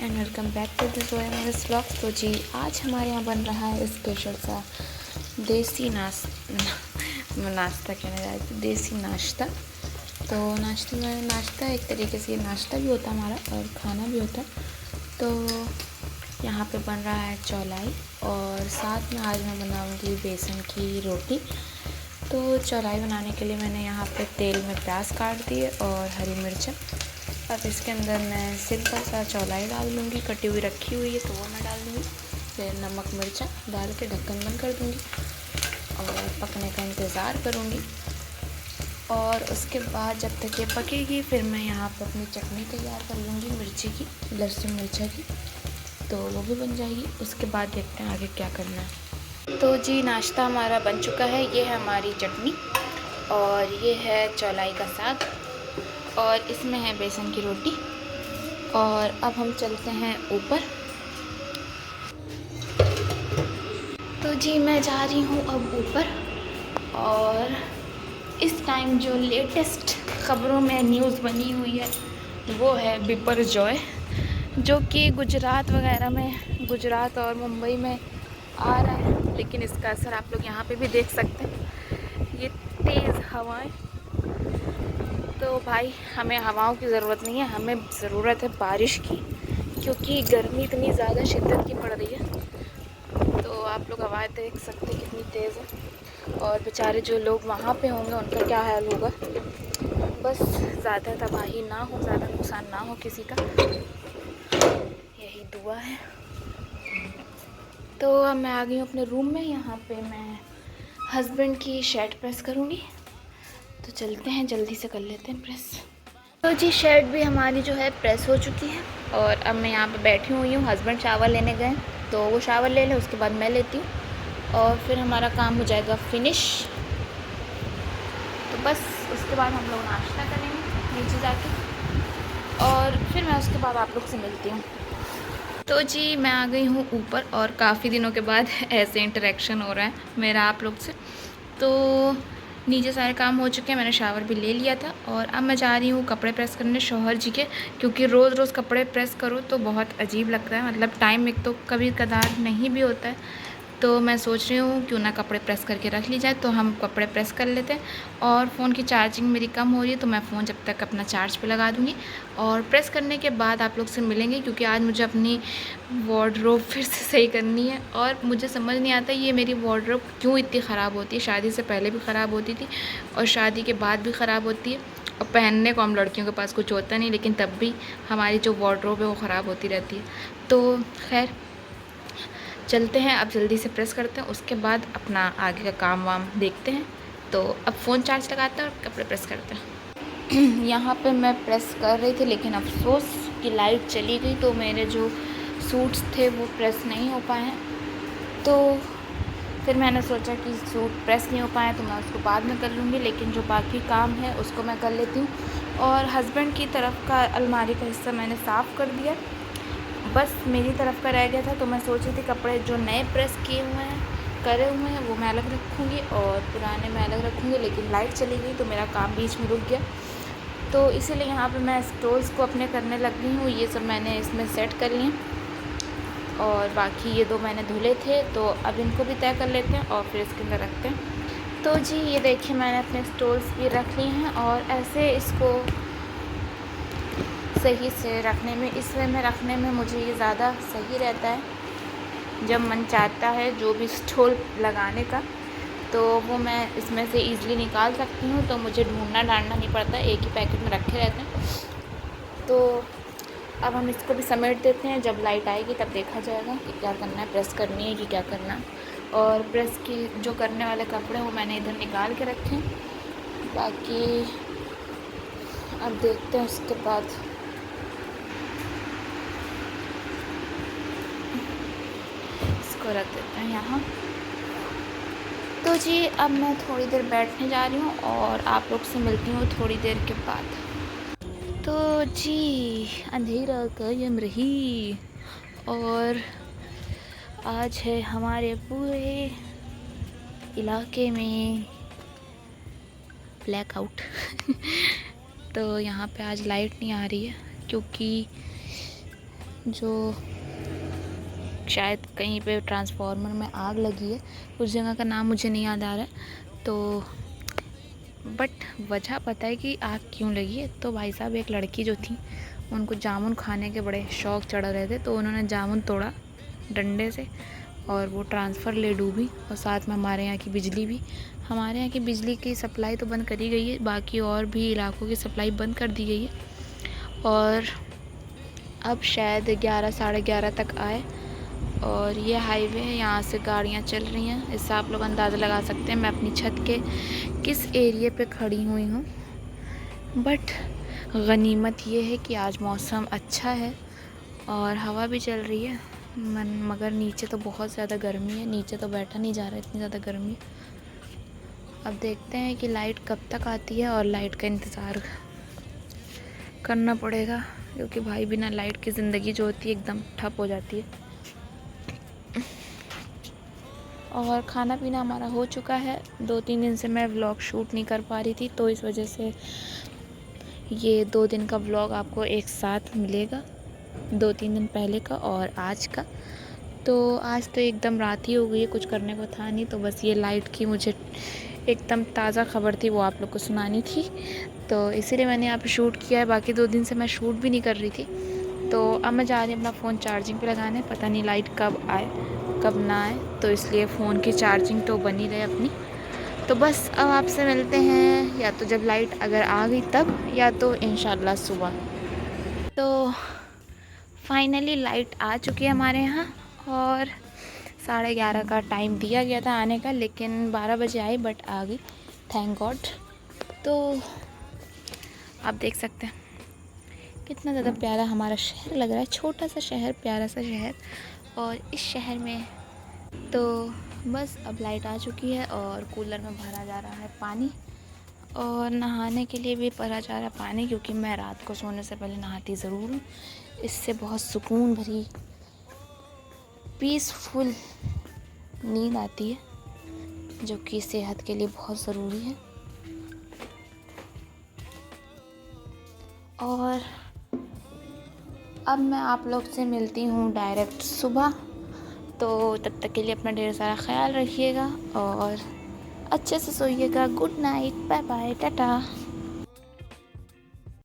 And welcome back to the Joya's vlog. तो जी आज हमारे यहाँ बन रहा है स्पेशल सा देसी नाश्ता कहना जाए तो देसी नाश्ता। तो नाश्ता एक तरीके से नाश्ता भी होता है हमारा और खाना भी होता है। तो यहाँ पे बन रहा है चौलाई और साथ में आज मैं बनाऊँगी बेसन की रोटी। तो चौलाई बनाने के लिए मैंने यहाँ पे तेल में प्याज काट दिए और हरी मिर्च। अब इसके अंदर मैं सिंपल सा चौलाई डाल लूँगी, कटी हुई रखी हुई है तो वो मैं डाल दूँगी। फिर नमक मिर्चा डाल के ढक्कन बंद कर दूँगी और पकने का इंतज़ार करूँगी। और उसके बाद जब तक ये पकेगी फिर मैं यहाँ पर अपनी चटनी तैयार कर लूँगी मिर्ची की, लहसुन मिर्चा की, तो वो भी बन जाएगी। उसके बाद देखते हैं आगे क्या करना है। तो जी नाश्ता हमारा बन चुका है। ये है हमारी चटनी और ये है चौलाई का साग और इसमें है बेसन की रोटी। और अब हम चलते हैं ऊपर। तो जी मैं जा रही हूँ अब ऊपर और इस टाइम जो लेटेस्ट ख़बरों में न्यूज़ बनी हुई है वो है बिपरजॉय, जो कि गुजरात वगैरह में, गुजरात और मुंबई में आ रहा है। लेकिन इसका असर आप लोग यहाँ पे भी देख सकते हैं, ये तेज़ हवाएं। तो भाई हमें हवाओं की ज़रूरत नहीं है, हमें ज़रूरत है बारिश की, क्योंकि गर्मी इतनी ज़्यादा शिद्दत की पड़ रही है। तो आप लोग हवाएं देख सकते हैं कितनी तेज़ है और बेचारे जो लोग वहाँ पे होंगे उनका क्या हाल होगा। बस ज़्यादा तबाही ना हो, ज़्यादा नुकसान ना हो किसी का, यही दुआ है। तो अब मैं आ गई हूँ अपने रूम में। यहाँ पे मैं हस्बैंड की शर्ट प्रेस करूँगी, तो चलते हैं, जल्दी से कर लेते हैं प्रेस। तो जी शर्ट भी हमारी जो है प्रेस हो चुकी है और अब मैं यहाँ पे बैठी हुई हूँ। हस्बैंड शावर लेने गए तो वो शावर ले लें, उसके बाद मैं लेती हूँ और फिर हमारा काम हो जाएगा फिनिश। तो बस उसके बाद हम लोग नाश्ता करेंगे नीचे जाके और फिर मैं उसके बाद आप लोग से मिलती हूँ। तो जी मैं आ गई हूँ ऊपर और काफ़ी दिनों के बाद ऐसे इंटरेक्शन हो रहा है मेरा आप लोग से। तो नीचे सारे काम हो चुके हैं, मैंने शावर भी ले लिया था और अब मैं जा रही हूँ कपड़े प्रेस करने शौहर जी के, क्योंकि रोज़ रोज़ कपड़े प्रेस करो तो बहुत अजीब लगता है। मतलब टाइम एक तो कभी कदार नहीं भी होता है। तो मैं सोच रही हूँ क्यों ना कपड़े प्रेस करके रख ली जाए। तो हम कपड़े प्रेस कर लेते हैं और फ़ोन की चार्जिंग मेरी कम हो रही है तो मैं फ़ोन जब तक अपना चार्ज पे लगा दूँगी और प्रेस करने के बाद आप लोग से मिलेंगे, क्योंकि आज मुझे अपनी वार्डरोब फिर से सही करनी है। और मुझे समझ नहीं आता ये मेरी वार्डरोब क्यों इतनी ख़राब होती है। शादी से पहले भी ख़राब होती थी और शादी के बाद भी ख़राब होती है। और पहनने को हम लड़कियों के पास कुछ होता नहीं, लेकिन तब भी हमारी जो वार्डरोब है वो ख़राब होती रहती है। तो खैर चलते हैं, अब जल्दी से प्रेस करते हैं, उसके बाद अपना आगे का काम वाम देखते हैं। तो अब फ़ोन चार्ज लगाते हैं और कपड़े प्रेस करते हैं। यहाँ पे मैं प्रेस कर रही थी लेकिन अफसोस कि लाइट चली गई तो मेरे जो सूट्स थे वो प्रेस नहीं हो पाए हैं। तो फिर मैंने सोचा कि सूट प्रेस नहीं हो पाए तो मैं उसको बाद में कर लूँगी, लेकिन जो बाकी काम है उसको मैं कर लेती हूँ। और हस्बैंड की तरफ का अलमारी का हिस्सा मैंने साफ़ कर दिया, बस मेरी तरफ का रह गया था। तो मैं सोच रही थी कपड़े जो नए प्रेस किए हुए हैं, करे हुए हैं, वो मैं अलग रखूँगी और पुराने मैं अलग रखूँगी, लेकिन लाइट चली गई तो मेरा काम बीच में रुक गया। तो इसीलिए यहाँ पे मैं स्टोर्स को अपने करने लग गई हूँ। ये सब मैंने इसमें सेट कर लिए और बाकी ये दो मैंने धुले थे तो अब इनको भी तय कर लेते हैं और फिर इसके अंदर रखते हैं। तो जी ये देखिए मैंने अपने स्टोर्स भी रख लिए हैं और ऐसे इसको सही से रखने में, इस वे में रखने में मुझे ये ज़्यादा सही रहता है। जब मन चाहता है जो भी स्टोर लगाने का तो वो मैं इसमें से ईज़िली निकाल सकती हूँ, तो मुझे ढूंढना डालना नहीं पड़ता, एक ही पैकेट में रखे रहते हैं। तो अब हम इसको भी समेट देते हैं, जब लाइट आएगी तब देखा जाएगा कि क्या करना है, प्रेस करनी है कि क्या करना है। और प्रेस की जो करने वाले कपड़े वो मैंने इधर निकाल के रखे हैं, बाकी अब देखते हैं उसके बाद। रख देते हैं यहाँ। तो जी अब मैं थोड़ी देर बैठने जा रही हूँ और आप लोग से मिलती हूँ थोड़ी देर के बाद। तो जी अंधेरा कायम रही और आज है हमारे पूरे इलाके में ब्लैकआउट। तो यहाँ पे आज लाइट नहीं आ रही है क्योंकि जो शायद कहीं पे ट्रांसफार्मर में आग लगी है। उस जगह का नाम मुझे नहीं याद आ रहा है, तो बट वजह पता है कि आग क्यों लगी है। तो भाई साहब, एक लड़की जो थी उनको जामुन खाने के बड़े शौक़ चढ़ रहे थे, तो उन्होंने जामुन तोड़ा डंडे से और वो ट्रांसफ़र ले डूबी। और साथ में हमारे यहाँ की बिजली भी, हमारे यहाँ की बिजली की सप्लाई तो बंद करी गई है, बाकी और भी इलाकों की सप्लाई बंद कर दी गई है। और अब शायद 11 साढ़े 11 तक आए। और ये हाईवे है, यहाँ से गाड़ियाँ चल रही हैं। इससे आप लोग अंदाज़ा लगा सकते हैं मैं अपनी छत के किस एरिए पे खड़ी हुई हूँ। बट गनीमत ये है कि आज मौसम अच्छा है और हवा भी चल रही है। मगर नीचे तो बहुत ज़्यादा गर्मी है, नीचे तो बैठा नहीं जा रहा, इतनी ज़्यादा गर्मी है। अब देखते हैं कि लाइट कब तक आती है, और लाइट का इंतज़ार करना पड़ेगा, क्योंकि भाई बिना लाइट की ज़िंदगी जो होती है एकदम ठप हो जाती है। और खाना पीना हमारा हो चुका है। 2-3 दिन से मैं व्लॉग शूट नहीं कर पा रही थी, तो इस वजह से ये 2 दिन का व्लॉग आपको एक साथ मिलेगा, 2-3 दिन पहले का और आज का। तो आज तो एकदम रात ही हो गई है, कुछ करने को था नहीं, तो बस ये लाइट की मुझे एकदम ताज़ा खबर थी, वो आप लोग को सुनानी थी, तो इसीलिए मैंने यहाँ पे शूट किया है। बाकी 2 दिन से मैं शूट भी नहीं कर रही थी। तो अब मैं जा रही हूँ अपना फ़ोन चार्जिंग पे लगाने, पता नहीं लाइट कब आए कब ना आए, तो इसलिए फ़ोन की चार्जिंग तो बनी रहे अपनी। तो बस अब आपसे मिलते हैं या तो जब लाइट अगर आ गई तब, या तो इंशाल्लाह सुबह। तो फाइनली लाइट आ चुकी है हमारे यहाँ, और 11:30 का टाइम दिया गया था आने का, लेकिन 12 बजे आई, बट आ गई, थैंक गॉड। तो आप देख सकते हैं कितना ज़्यादा प्यारा हमारा शहर लग रहा है, छोटा सा शहर, प्यारा सा शहर। और इस शहर में तो बस अब लाइट आ चुकी है, और कूलर में भरा जा रहा है पानी, और नहाने के लिए भी भरा जा रहा है पानी, क्योंकि मैं रात को सोने से पहले नहाती ज़रूर हूँ। इससे बहुत सुकून भरी पीसफुल नींद आती है, जो कि सेहत के लिए बहुत ज़रूरी है। और अब मैं आप लोग से मिलती हूँ डायरेक्ट सुबह, तो तब तक के लिए अपना ढेर सारा ख्याल रखिएगा और अच्छे से सोइएगा। Good night, bye bye, Tata.